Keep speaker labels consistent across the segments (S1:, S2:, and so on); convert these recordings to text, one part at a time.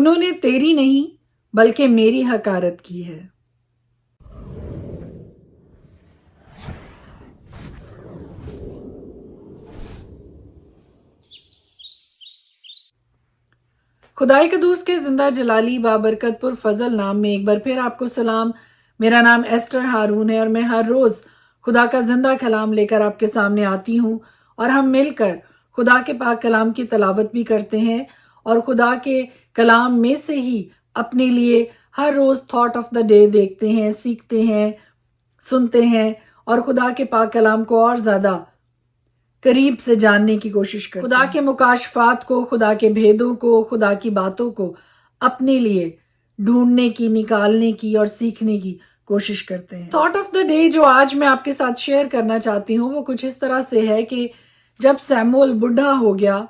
S1: انہوں نے تیری نہیں بلکہ میری حقارت کی ہے۔ خدائی قدوس کے زندہ جلالی بابرکت پر فضل نام میں ایک بار پھر آپ کو سلام۔ میرا نام ایسٹر ہارون ہے اور میں ہر روز خدا کا زندہ کلام لے کر آپ کے سامنے آتی ہوں، اور ہم مل کر خدا کے پاک کلام کی تلاوت بھی کرتے ہیں، اور خدا کے کلام میں سے ہی اپنے لیے ہر روز تھاٹ آف دا ڈے دیکھتے ہیں، سیکھتے ہیں، سنتے ہیں، اور خدا کے پاک کلام کو اور زیادہ قریب سے جاننے کی کوشش کرتے ہیں۔ خدا کے مکاشفات کو، خدا کے بھیدوں کو، خدا کی باتوں کو اپنے لیے ڈھونڈنے کی، نکالنے کی اور سیکھنے کی کوشش کرتے ہیں۔ تھاٹ آف دا ڈے جو آج میں آپ کے ساتھ شیئر کرنا چاہتی ہوں وہ کچھ اس طرح سے ہے کہ جب سیموئیل بڈھا ہو گیا،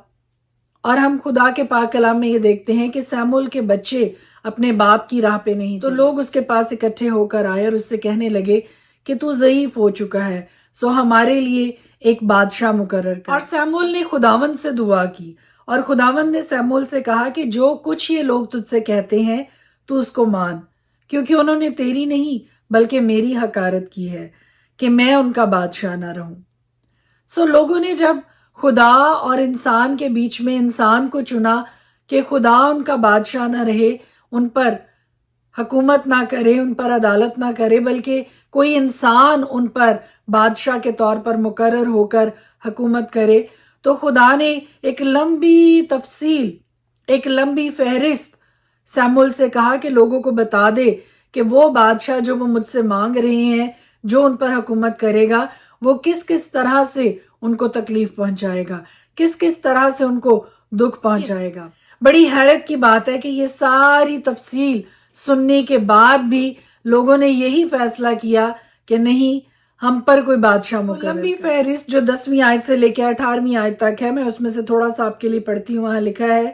S1: اور ہم خدا کے پاک کلام میں یہ دیکھتے ہیں کہ سیموئیل کے بچے اپنے باپ کی راہ پہ نہیں چلے، تو لوگ اس کے پاس اکٹھے ہو کر آئے اور اس سے کہنے لگے کہ تو ضعیف ہو چکا ہے، سو ہمارے لیے ایک بادشاہ مقرر کر۔ اور سیموئیل نے خداوند سے دعا کی، اور خداوند نے سیموئیل سے کہا کہ جو کچھ یہ لوگ تجھ سے کہتے ہیں تو اس کو مان، کیونکہ انہوں نے تیری نہیں بلکہ میری حقارت کی ہے کہ میں ان کا بادشاہ نہ رہوں۔ سو لوگوں نے جب خدا اور انسان کے بیچ میں انسان کو چنا کہ خدا ان کا بادشاہ نہ رہے، ان پر حکومت نہ کرے، ان پر عدالت نہ کرے، بلکہ کوئی انسان ان پر بادشاہ کے طور پر مقرر ہو کر حکومت کرے، تو خدا نے ایک لمبی تفصیل، ایک لمبی فہرست سیموئیل سے کہا کہ لوگوں کو بتا دے کہ وہ بادشاہ جو وہ مجھ سے مانگ رہے ہیں، جو ان پر حکومت کرے گا، وہ کس کس طرح سے ان کو تکلیف پہنچائے گا، کس کس طرح سے ان کو دکھ پہنچائے گا۔ بڑی حیرت کی بات ہے کہ یہ ساری تفصیل سننے کے بعد بھی لوگوں نے یہی فیصلہ کیا کہ نہیں، ہم پر کوئی بادشاہ مقرر۔ لمبی فہرست جو 10ویں آیت سے لے کے 18ویں آیت تک ہے، میں اس میں سے تھوڑا سا آپ کے لیے پڑھتی ہوں۔ وہاں لکھا ہے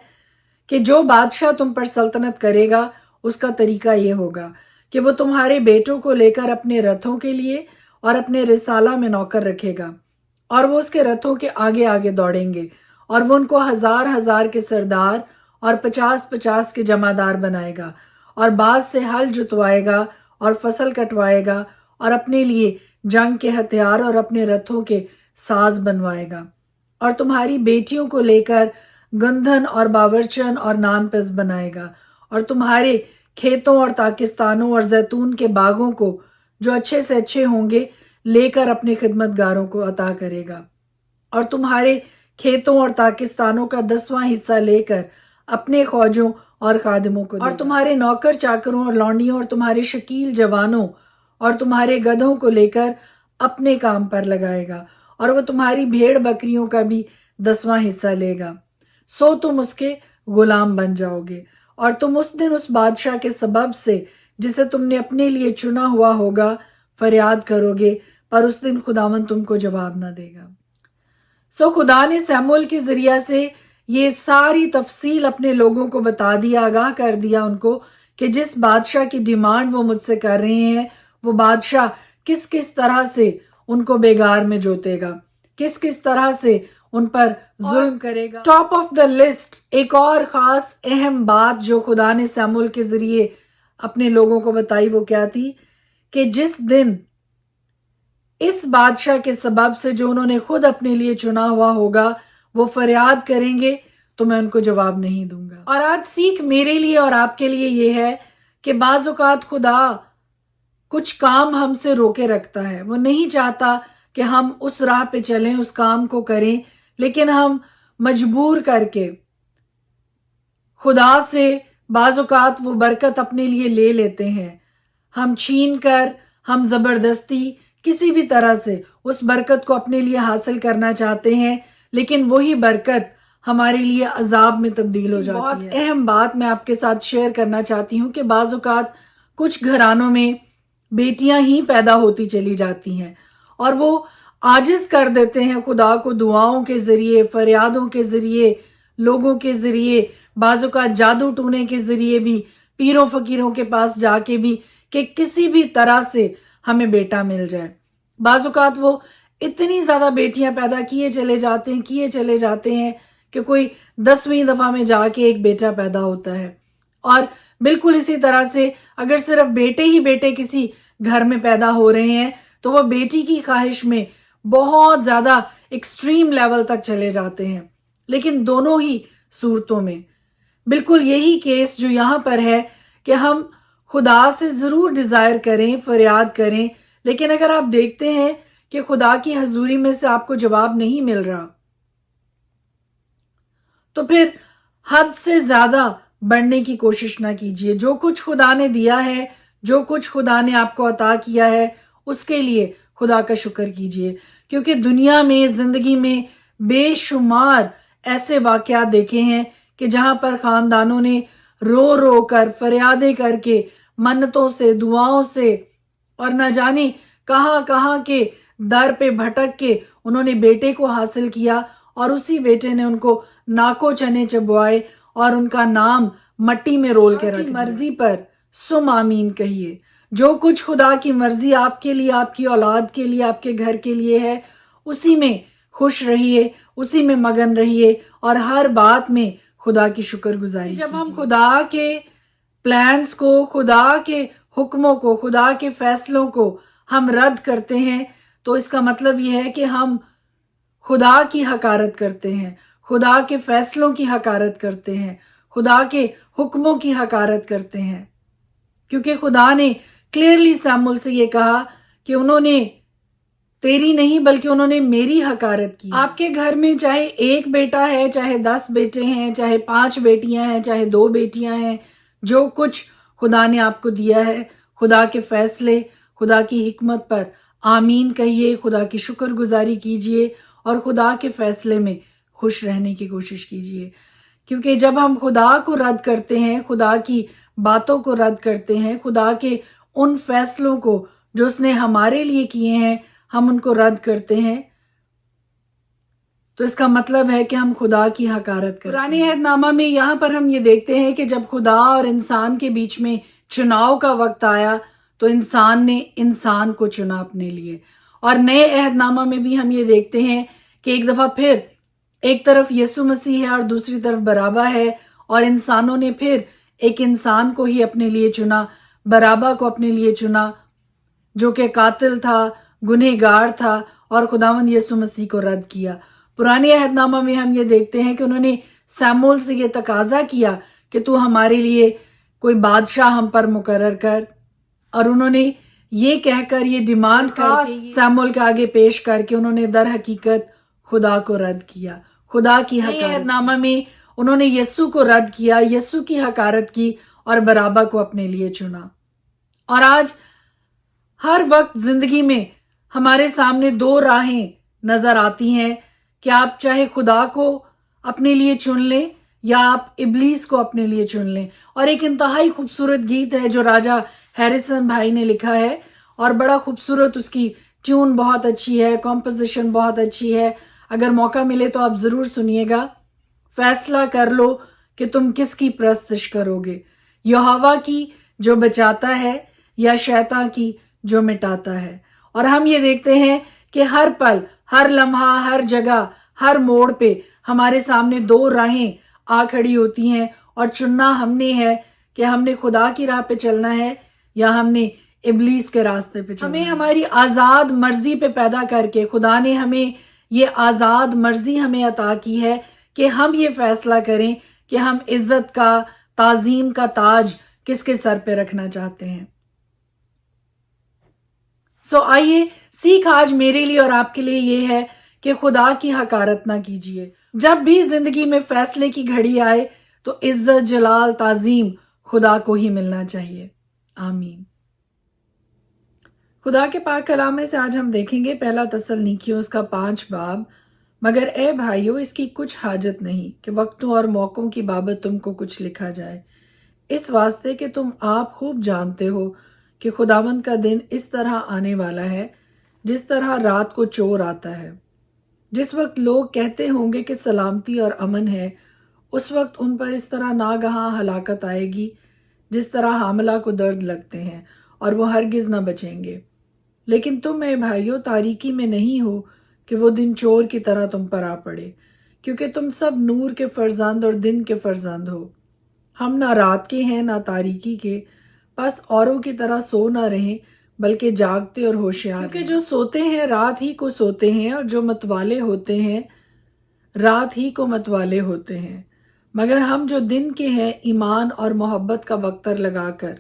S1: کہ جو بادشاہ تم پر سلطنت کرے گا اس کا طریقہ یہ ہوگا کہ وہ تمہارے بیٹوں کو لے کر اپنے رتھوں کے لیے اور اپنے رسالہ میں نوکر رکھے گا، اور وہ اس کے رتھوں کے آگے آگے دوڑیں گے، اور وہ ان کو 1000 کے سردار اور 50 کے جمعدار بنائے گا، اور بعض سے ہل جتوائے گا اور فصل کٹوائے گا، اور اپنے لیے جنگ کے ہتھیار اور اپنے رتھوں کے ساز بنوائے گا، اور تمہاری بیٹیوں کو لے کر گندھن اور باورچن اور نان پس بنائے گا، اور تمہارے کھیتوں اور تاکستانوں اور زیتون کے باغوں کو جو اچھے سے اچھے ہوں گے لے کر اپنے خدمت گاروں کو عطا کرے گا، اور تمہارے کھیتوں اور تاکستانوں کا 10واں حصہ لے کر اپنے فوجوں اور خادموں کو دے گا، اور تمہارے نوکر چاکروں اور لونڈیوں اور تمہارے شکیل جوانوں اور تمہارے گدھوں کو لے کر اپنے کام پر لگائے گا، اور وہ تمہاری بھیڑ بکریوں کا بھی 10واں حصہ لے گا، سو تم اس کے غلام بن جاؤ گے، اور تم اس دن اس بادشاہ کے سبب سے جسے تم نے اپنے لیے چنا ہوا ہوگا فریاد کرو گے، پر اس دن خداوند تم کو جواب نہ دے گا۔ سو خدا نے سیموئیل کے ذریعہ سے یہ ساری تفصیل اپنے لوگوں کو بتا دیا، آگاہ کر دیا ان کو کہ جس بادشاہ کی ڈیمانڈ وہ مجھ سے کر رہے ہیں، وہ بادشاہ کس کس طرح سے ان کو بیگار میں جوتے گا، کس کس طرح سے ان پر ظلم کرے گا۔ ٹاپ آف دا لسٹ ایک اور خاص اہم بات جو خدا نے سیموئیل کے ذریعے اپنے لوگوں کو بتائی وہ کیا تھی کہ جس دن اس بادشاہ کے سبب سے جو انہوں نے خود اپنے لیے چنا ہوا ہوگا وہ فریاد کریں گے تو میں ان کو جواب نہیں دوں گا۔ اور آج سیکھ میرے لیے اور آپ کے لیے یہ ہے کہ بعض اوقات خدا کچھ کام ہم سے روکے رکھتا ہے، وہ نہیں چاہتا کہ ہم اس راہ پہ چلیں، اس کام کو کریں، لیکن ہم مجبور کر کے خدا سے بعض اوقات وہ برکت اپنے لیے لے لیتے ہیں، ہم چھین کر، ہم زبردستی کسی بھی طرح سے اس برکت کو اپنے لیے حاصل کرنا چاہتے ہیں، لیکن وہی برکت ہمارے لیے عذاب میں تبدیل ہو جاتی ہے۔ بہت اہم بات میں آپ کے ساتھ شیئر کرنا چاہتی ہوں کہ بعض اوقات کچھ گھرانوں میں بیٹیاں ہی پیدا ہوتی چلی جاتی ہیں، اور وہ عاجز کر دیتے ہیں خدا کو دعاؤں کے ذریعے، فریادوں کے ذریعے، لوگوں کے ذریعے، بعض اوقات جادو ٹونے کے ذریعے بھی، پیروں فقیروں کے پاس جا کے بھی، کہ کسی بھی طرح سے ہمیں بیٹا مل جائے۔ بعض اوقات وہ اتنی زیادہ بیٹیاں پیدا کیے چلے جاتے ہیں کہ کوئی 10ویں دفعہ میں جا کے ایک بیٹا پیدا ہوتا ہے، اور بالکل اسی طرح سے اگر صرف بیٹے ہی بیٹے کسی گھر میں پیدا ہو رہے ہیں تو وہ بیٹی کی خواہش میں بہت زیادہ ایکسٹریم لیول تک چلے جاتے ہیں. لیکن دونوں ہی صورتوں میں بالکل یہی کیس جو یہاں پر ہے کہ ہم خدا سے ضرور ڈیزائر کریں، فریاد کریں، لیکن اگر آپ دیکھتے ہیں کہ خدا کی حضوری میں سے آپ کو جواب نہیں مل رہا تو پھر حد سے زیادہ بڑھنے کی کوشش نہ کیجیے. جو کچھ خدا نے دیا ہے، جو کچھ خدا نے آپ کو عطا کیا ہے، اس کے لیے خدا کا شکر کیجیے. کیونکہ دنیا میں، زندگی میں بے شمار ایسے واقعات دیکھے ہیں کہ جہاں پر خاندانوں نے رو رو کر، فریادیں کر کے، منتوں سے، دعاؤں سے اور نہ جانے کہاں کہاں کے در پہ بھٹک کے انہوں نے بیٹے کو حاصل کیا اور اسی بیٹے نے ان کو ناکو چنے چبوائے اور ان کا نام مٹی میں رول کے رکھ دیا. مرضی پر سم آمین کہیے. جو کچھ خدا کی مرضی آپ کے لیے، آپ کی اولاد کے لیے، آپ کے گھر کے لیے ہے، اسی میں خوش رہیے، اسی میں مگن رہیے اور ہر بات میں خدا کی شکر گزاری. جب ہم خدا کے پلانز کو، خدا کے حکموں کو، خدا کے فیصلوں کو ہم رد کرتے ہیں تو اس کا مطلب یہ ہے کہ ہم خدا کی حقارت کرتے ہیں، خدا کے فیصلوں کی حقارت کرتے ہیں، خدا کے حکموں کی حقارت کرتے ہیں. کیونکہ خدا نے کلیئرلی سیموئیل سے یہ کہا کہ انہوں نے تیری نہیں بلکہ انہوں نے میری حقارت کی. آپ کے گھر میں چاہے ایک بیٹا ہے، چاہے 10 بیٹے ہیں، چاہے 5 بیٹیاں ہیں، چاہے 2 بیٹیاں ہیں، جو کچھ خدا نے آپ کو دیا ہے، خدا کے فیصلے، خدا کی حکمت پر آمین کہیے، خدا کی شکر گزاری کیجیے اور خدا کے فیصلے میں خوش رہنے کی کوشش کیجیے. کیونکہ جب ہم خدا کو رد کرتے ہیں، خدا کی باتوں کو رد کرتے ہیں، خدا کے ان فیصلوں کو جو اس نے ہمارے لیے کیے ہیں ہم ان کو رد کرتے ہیں تو اس کا مطلب ہے کہ ہم خدا کی حقارت کرتے ہیں. پرانے عہد نامہ میں یہاں پر ہم یہ دیکھتے ہیں کہ جب خدا اور انسان کے بیچ میں چناؤ کا وقت آیا تو انسان نے انسان کو چنا اپنے لیے. اور نئے عہد نامہ میں بھی ہم یہ دیکھتے ہیں کہ ایک دفعہ پھر ایک طرف یسوع مسیح ہے اور دوسری طرف برابا ہے اور انسانوں نے پھر ایک انسان کو ہی اپنے لیے چنا، برابا کو اپنے لیے چنا جو کہ قاتل تھا، گنہگار تھا اور خداوند یسوع مسیح کو رد کیا. پرانے عہد نامہ میں ہم یہ دیکھتے ہیں کہ انہوں نے سیموئیل سے یہ تقاضا کیا کہ تو ہمارے لیے کوئی بادشاہ ہم پر مقرر کر، اور انہوں نے یہ کہہ کر، یہ ڈیمانڈ کر سیموئیل کے آگے پیش کر کے انہوں نے در حقیقت خدا کو رد کیا، خدا کی حقارت. عہد نامہ میں انہوں نے یسوع کو رد کیا، یسوع کی حقارت کی اور برابا کو اپنے لیے چنا. اور آج ہر وقت زندگی میں ہمارے سامنے 2 راہیں نظر آتی ہیں کہ آپ چاہے خدا کو اپنے لیے چن لیں یا آپ ابلیس کو اپنے لیے چن لیں. اور ایک انتہائی خوبصورت گیت ہے جو راجہ ہیریسن بھائی نے لکھا ہے اور بڑا خوبصورت، اس کی ٹیون بہت اچھی ہے، کمپوزیشن بہت اچھی ہے. اگر موقع ملے تو آپ ضرور سنیے گا. فیصلہ کر لو کہ تم کس کی پرستش کرو گے، یہوہ کی جو بچاتا ہے یا شیطان کی جو مٹاتا ہے. اور ہم یہ دیکھتے ہیں کہ ہر پل، ہر لمحہ، ہر جگہ، ہر موڑ پہ ہمارے سامنے 2 راہیں آ کھڑی ہوتی ہیں اور چننا ہم نے ہے کہ ہم نے خدا کی راہ پہ چلنا ہے یا ہم نے ابلیس کے راستے پہ چلنا ہے. ہمیں ہماری آزاد مرضی پہ پیدا کر کے خدا نے ہمیں یہ آزاد مرضی ہمیں عطا کی ہے کہ ہم یہ فیصلہ کریں کہ ہم عزت کا، تعظیم کا تاج کس کے سر پہ رکھنا چاہتے ہیں. آئیے سیکھ آج میرے لیے اور آپ کے لیے یہ ہے کہ خدا کی حقارت نہ کیجیے. جب بھی زندگی میں فیصلے کی گھڑی آئے تو عزت، جلال، تعظیم خدا کو ہی ملنا چاہیے. آمین. خدا کے پاک کلام میں سے آج ہم دیکھیں گے پہلا تسلنیکیوں اس کا 5 باب. مگر اے بھائیو، اس کی کچھ حاجت نہیں کہ وقتوں اور موقعوں کی بابت تم کو کچھ لکھا جائے، اس واسطے کہ تم آپ خوب جانتے ہو کہ خداوند کا دن اس طرح آنے والا ہے جس طرح رات کو چور آتا ہے. جس وقت لوگ کہتے ہوں گے کہ سلامتی اور امن ہے، اس وقت ان پر اس طرح ناگہاں ہلاکت آئے گی جس طرح حاملہ کو درد لگتے ہیں، اور وہ ہرگز نہ بچیں گے. لیکن تم اے بھائیو تاریکی میں نہیں ہو کہ وہ دن چور کی طرح تم پر آ پڑے، کیونکہ تم سب نور کے فرزند اور دن کے فرزند ہو. ہم نہ رات کے ہیں نہ تاریکی کے، بس اوروں کی طرح سو نہ رہیں بلکہ جاگتے اور ہوشیار ہیں۔ کیونکہ جو سوتے ہیں رات ہی کو سوتے ہیں، اور جو متوالے ہوتے ہیں رات ہی کو متوالے ہوتے ہیں۔ مگر ہم جو دن کے ہیں ایمان اور محبت کا وقتر لگا کر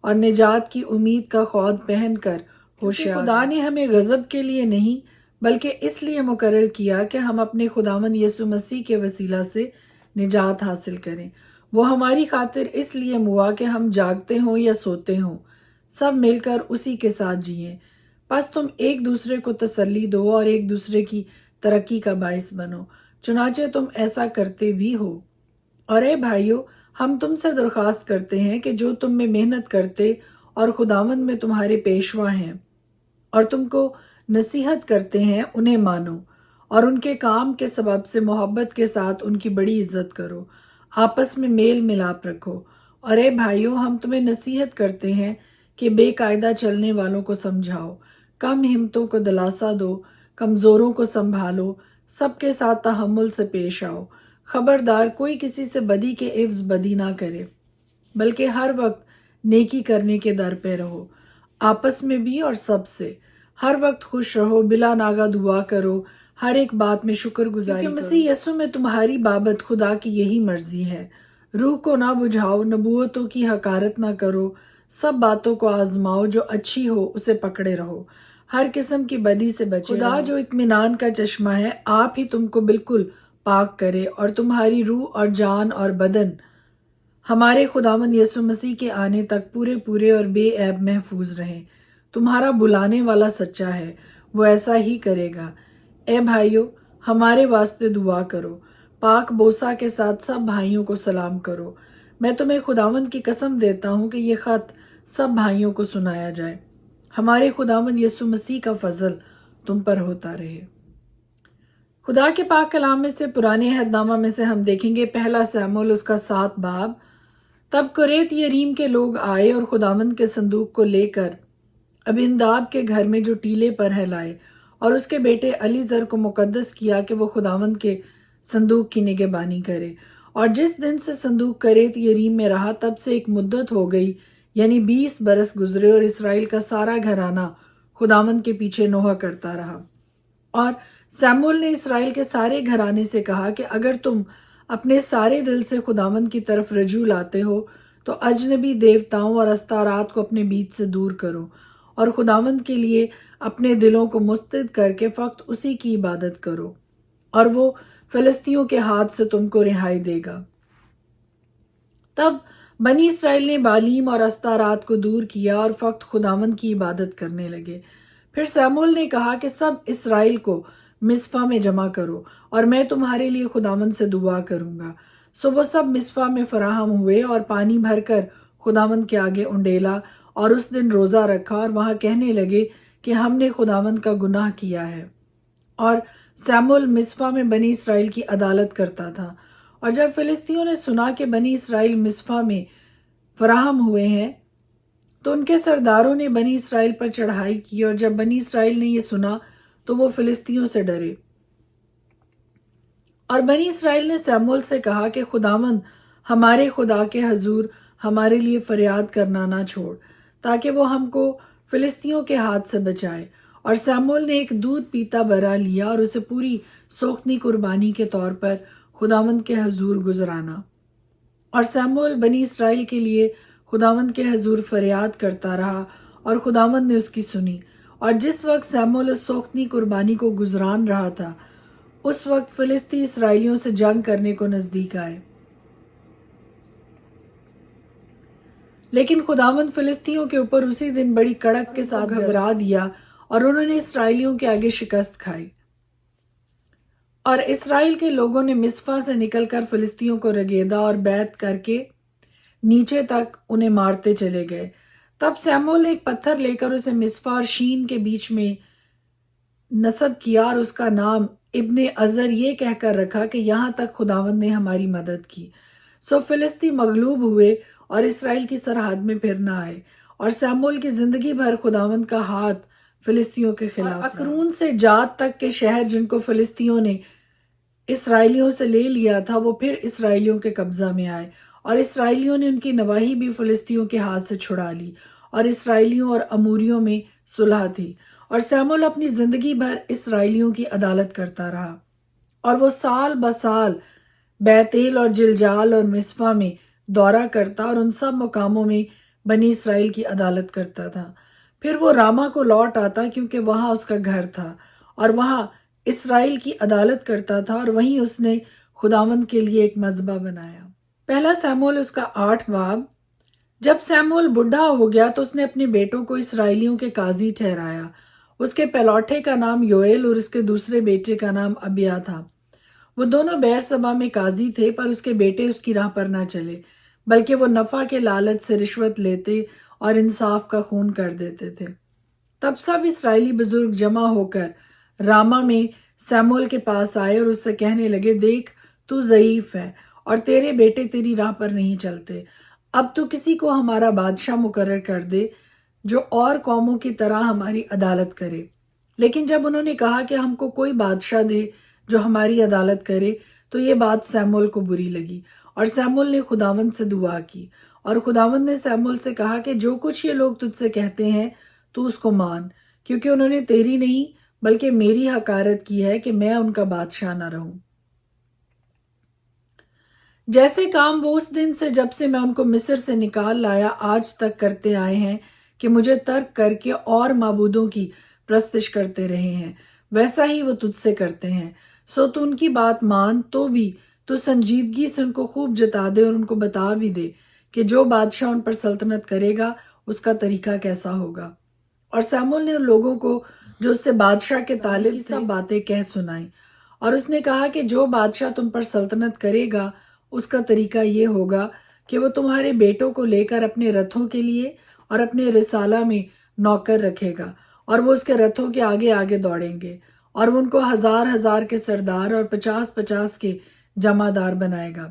S1: اور نجات کی امید کا خود پہن کر ہوشیار۔ خدا نے ہمیں غضب کے لیے نہیں بلکہ اس لیے مقرر کیا کہ ہم اپنے خداوند یسوع مسیح کے وسیلہ سے نجات حاصل کریں۔ وہ ہماری خاطر اس لیے ہوا کہ ہم جاگتے ہوں یا سوتے ہوں سب مل کر اسی کے ساتھ جئیں۔ بس تم ایک دوسرے کو تسلی دو اور ایک دوسرے کی ترقی کا باعث بنو، چنانچہ تم ایسا کرتے بھی ہو۔ اور اے بھائیو، ہم تم سے درخواست کرتے ہیں کہ جو تم میں محنت کرتے اور خداوند میں تمہارے پیشوا ہیں اور تم کو نصیحت کرتے ہیں انہیں مانو، اور ان کے کام کے سبب سے محبت کے ساتھ ان کی بڑی عزت کرو، آپس میں میل ملاپ رکھو۔ اور اے بھائیو، ہم تمہیں نصیحت کرتے ہیں کہ بے قاعدہ چلنے والوں کو سمجھاؤ، کم ہمتوں کو دلاسا دو، کمزوروں کو سنبھالو، سب کے ساتھ تحمل سے پیش آؤ۔ خبردار، کوئی کسی سے بدی کے عوض بدی نہ کرے بلکہ ہر وقت نیکی کرنے کے در پہ رہو، آپس میں بھی اور سب سے۔ ہر وقت خوش رہو، بلا ناغہ دعا کرو، ہر ایک بات میں شکر گزاری کرو، کیونکہ مسیح یسوع میں تمہاری بابت خدا کی یہی مرضی ہے۔ روح کو نہ بجھاؤ، نبوتوں کی حقارت نہ کرو، سب باتوں کو آزماؤ، جو اچھی ہو اسے پکڑے رہو، ہر قسم کی بدی سے بچے رہو۔ خدا جو اطمینان کا چشمہ ہے آپ ہی تم کو بالکل پاک کرے، اور تمہاری روح اور جان اور بدن ہمارے خداوند یسوع مسیح کے آنے تک پورے اور بے عیب محفوظ رہیں۔ تمہارا بلانے والا سچا ہے، وہ ایسا ہی کرے گا۔ اے بھائیو، ہمارے واسطے دعا کرو۔ پاک بوسہ کے ساتھ سب بھائیوں کو سلام کرو۔ میں تمہیں خداوند کی قسم دیتا ہوں کہ یہ خط سب بھائیوں کو سنایا جائے۔ ہمارے خداوند یسوع مسیح کا فضل تم پر ہوتا رہے۔ خدا کے پاک کلام میں سے پرانے عہد نامہ میں سے ہم دیکھیں گے پہلا سموئیل اس کا 7 باب۔ تب قریت یریم کے لوگ آئے اور خداوند کے صندوق کو لے کر ابیناداب کے گھر میں جو ٹیلے پر ہے لائے، اور اس کے بیٹے علی زر کو مقدس کیا کہ وہ خداوند کے صندوق کی نگہبانی کرے۔ اور جس دن سے صندوق قریت یریم میں رہا تب سے ایک مدت ہو گئی، یعنی 20 برس گزرے، اور اسرائیل کا سارا گھرانہ خداوند کے پیچھے نوحہ کرتا رہا۔ اور سموئیل نے اسرائیل کے سارے گھرانے سے کہا کہ اگر تم اپنے سارے دل سے خداوند کی طرف رجوع لاتے ہو تو اجنبی دیوتاؤں اور استارات کو اپنے بیچ سے دور کرو، اور خداوند کے لیے اپنے دلوں کو مستعد کر کے فقط اسی کی عبادت کرو، اور وہ فلسطینیوں کے ہاتھ سے تم کو رہائی دے گا۔ تب بنی اسرائیل نے بالیم اور استارات کو دور کیا اور فقط خداوند کی عبادت کرنے لگے۔ پھر سموئیل نے کہا کہ سب اسرائیل کو مصفا میں جمع کرو، اور میں تمہارے لیے خداوند سے دعا کروں گا۔ سو وہ سب مصفا میں فراہم ہوئے اور پانی بھر کر خداوند کے آگے انڈیلا، اور اس دن روزہ رکھا، اور وہاں کہنے لگے کہ ہم نے خداوند کا گناہ کیا ہے۔ اور سموئیل مصفا میں بنی اسرائیل کی عدالت کرتا تھا۔ اور جب فلسطینیوں نے سنا کہ بنی اسرائیل مصفا میں فراہم ہوئے ہیں تو ان کے سرداروں نے بنی اسرائیل پر چڑھائی کی، اور جب بنی اسرائیل نے یہ سنا تو وہ فلسطینیوں سے ڈرے۔ اور بنی اسرائیل نے سموئیل سے کہا کہ خداوند ہمارے خدا کے حضور ہمارے لیے فریاد کرنا نہ چھوڑ، تاکہ وہ ہم کو فلسطینیوں کے ہاتھ سے بچائے۔ اور سموئیل نے ایک دودھ پیتا برا لیا اور اسے پوری سوختنی قربانی کے طور پر خداوند کے حضور گزرانا۔ اور سموئیل بنی اسرائیل کے لیے خداوند کے حضور فریاد کرتا رہا، اور خداوند نے اس کی سنی۔ اور جس وقت سموئیل اس سوختنی قربانی کو گزران رہا تھا اس وقت فلسطی اسرائیلیوں سے جنگ کرنے کو نزدیک آئے، لیکن خداوند فلسطینیوں کے اوپر اسی دن بڑی کڑک کے ساتھ گھبرا دیا، اور انہوں نے اسرائیلیوں کے آگے شکست کھائی۔ اور اسرائیل کے لوگوں نے مصفا سے نکل کر فلسطینیوں کو رگیدا اور بیت کر کے نیچے تک انہیں مارتے چلے گئے۔ تب سموئیل نے ایک پتھر لے کر اسے مصفا اور شین کے بیچ میں نصب کیا، اور اس کا نام ابن عزر یہ کہہ کر رکھا کہ یہاں تک خداوند نے ہماری مدد کی۔ سو فلسطی مغلوب ہوئے اور اسرائیل کی سرحد میں پھر نہ آئے، اور سموئیل کی زندگی بھر خداوند کا ہاتھ فلسطینیوں کے خلاف رہا۔ اکرون سے جات تک کے شہر جن کو فلسطینیوں نے اسرائیلیوں سے لے لیا تھا وہ پھر اسرائیلیوں کے قبضہ میں آئے، اور اسرائیلیوں نے ان کی نواحی بھی فلسطینیوں کے ہاتھ سے چھڑا لی، اور اسرائیلیوں اور اموریوں میں صلح تھی۔ اور سیموئیل اپنی زندگی بھر اسرائیلیوں کی عدالت کرتا رہا، اور وہ سال بسال بیتیل اور جلجال اور مصپا میں دورہ کرتا اور ان سب مقاموں میں بنی اسرائیل کی عدالت کرتا تھا۔ پھر وہ راما کو لوٹ آتا کیونکہ وہاں اس کا گھر تھا، اور وہاں اسرائیل کی عدالت کرتا تھا، اور وہیں اس نے خداوند کے لیے ایک مذبح بنایا۔ پہلا سیموئیل اس کا 8 باب۔ جب سیموئیل بوڑھا ہو گیا تو اس نے اپنے بیٹوں کو اسرائیلیوں کے قاضی ٹھہرایا۔ اس کے پہلوٹے کا نام یوئیل اور اس کے دوسرے بیٹے کا نام ابیا تھا۔ وہ دونوں بیر سبا میں قاضی تھے، پر اس کے بیٹے اس کی راہ پر نہ چلے، بلکہ وہ نفع کے لالچ سے رشوت لیتے اور انصاف کا خون کر دیتے تھے۔ تب سب اسرائیلی بزرگ جمع ہو کر راما میں سیموئیل کے پاس آئے اور اس سے کہنے لگے، دیکھ تو ضعیف ہے اور تیرے بیٹے تیری راہ پر نہیں چلتے۔ اب تو کسی کو ہمارا بادشاہ مقرر کر دے جو اور قوموں کی طرح ہماری عدالت کرے۔ لیکن جب انہوں نے کہا کہ ہم کو کوئی بادشاہ دے جو ہماری عدالت کرے، تو یہ بات سیموئیل کو بری لگی، اور سیموئیل نے خداوند سے دعا کی، اور خداوند نے سیموئیل سے کہا کہ جو کچھ یہ لوگ تجھ سے کہتے ہیں تو اس کو مان، کیونکہ انہوں نے تیری نہیں بلکہ میری حقارت کی ہے کہ میں ان کا بادشاہ نہ رہوں۔ جیسے کام وہ اس دن سے جب سے میں ان کو مصر سے نکال لایا آج تک کرتے آئے ہیں کہ مجھے ترک کر کے اور معبودوں کی پرستش کرتے رہے ہیں، ویسا ہی وہ تجھ سے کرتے ہیں۔ سو تو ان کی بات مان، تو بھی تو سنجیدگی سے ان کو خوب جتا دے اور ان کو بتا بھی دے کہ جو بادشاہ ان پر سلطنت کرے گا اس کا طریقہ کیسا ہوگا۔ اور سیموئیل نے لوگوں کو جو اس سے بادشاہ کے تعلق کی سب باتیں کہہ سنائیں، اور اس نے کہا کہ جو بادشاہ تم پر سلطنت کرے گا اس کا طریقہ یہ ہوگا کہ وہ تمہارے بیٹوں کو لے کر اپنے رتھوں کے لیے اور اپنے رسالہ میں نوکر رکھے گا، اور وہ اس کے رتھوں کے آگے آگے دوڑیں گے، اور وہ ان کو 1000 کے سردار اور 50 کے جمع دار بنائے گا،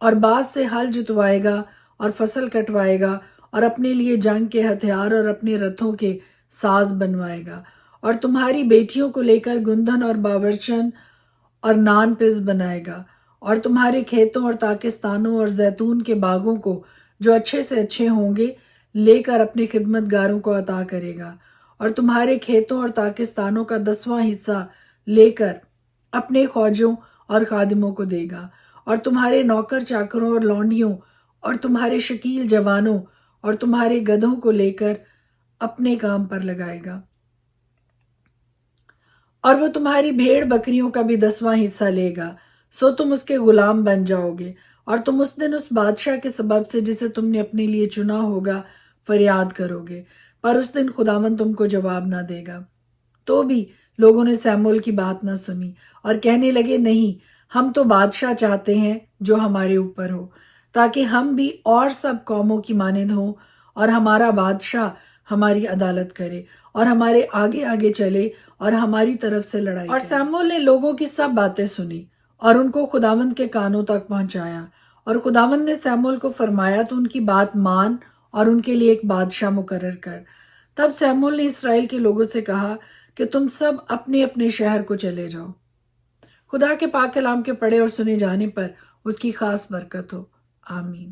S1: اور بعض سے ہل جتوائے گا اور فصل کٹوائے گا، اور اپنے لیے جنگ کے ہتھیار اور اپنے رتھوں کے ساز بنوائے گا، اور تمہاری بیٹیوں کو لے کر گندھن اور باورچن اور نان پس بنائے گا، اور تمہارے کھیتوں اور تاکستانوں اور زیتون کے باغوں کو جو اچھے سے اچھے ہوں گے لے کر اپنے خدمت گاروں کو عطا کرے گا، اور تمہارے کھیتوں اور تاکستانوں کا 10واں حصہ لے کر اپنے خوجوں اور خادموں کو دے گا، اور تمہارے نوکر چاکروں اور لونڈیوں اور تمہارے شکیل جوانوں اور تمہارے گدھوں کو لے کر اپنے کام پر لگائے گا، اور وہ تمہاری بھیڑ بکریوں کا بھی 10واں حصہ لے گا۔ سو تم اس کے غلام بن جاؤ گے، اور تم اس دن اس بادشاہ کے سبب سے جسے تم نے اپنے لیے چنا ہوگا فریاد کرو گے، پر اس دن خداوند تم کو جواب نہ دے گا۔ تو بھی لوگوں نے سیموئیل کی بات نہ سنی اور کہنے لگے، نہیں، ہم تو بادشاہ چاہتے ہیں جو ہمارے اوپر ہو، تاکہ ہم بھی اور سب قوموں کی مانند ہوں، اور ہمارا بادشاہ ہماری عدالت کرے اور ہمارے آگے آگے چلے اور ہماری طرف سے لڑائی کرے۔ اور سیموئیل نے لوگوں کی سب باتیں سنی اور ان کو خداوند کے کانوں تک پہنچایا، اور خداوند نے سیموئیل کو فرمایا تو ان کی بات مان اور ان کے لیے ایک بادشاہ مقرر کر۔ تب سیموئیل نے اسرائیل کے لوگوں سے کہا کہ تم سب اپنے اپنے شہر کو چلے جاؤ۔ خدا کے پاک کلام کے پڑھے اور سنے جانے پر اس کی خاص برکت ہو، آمین۔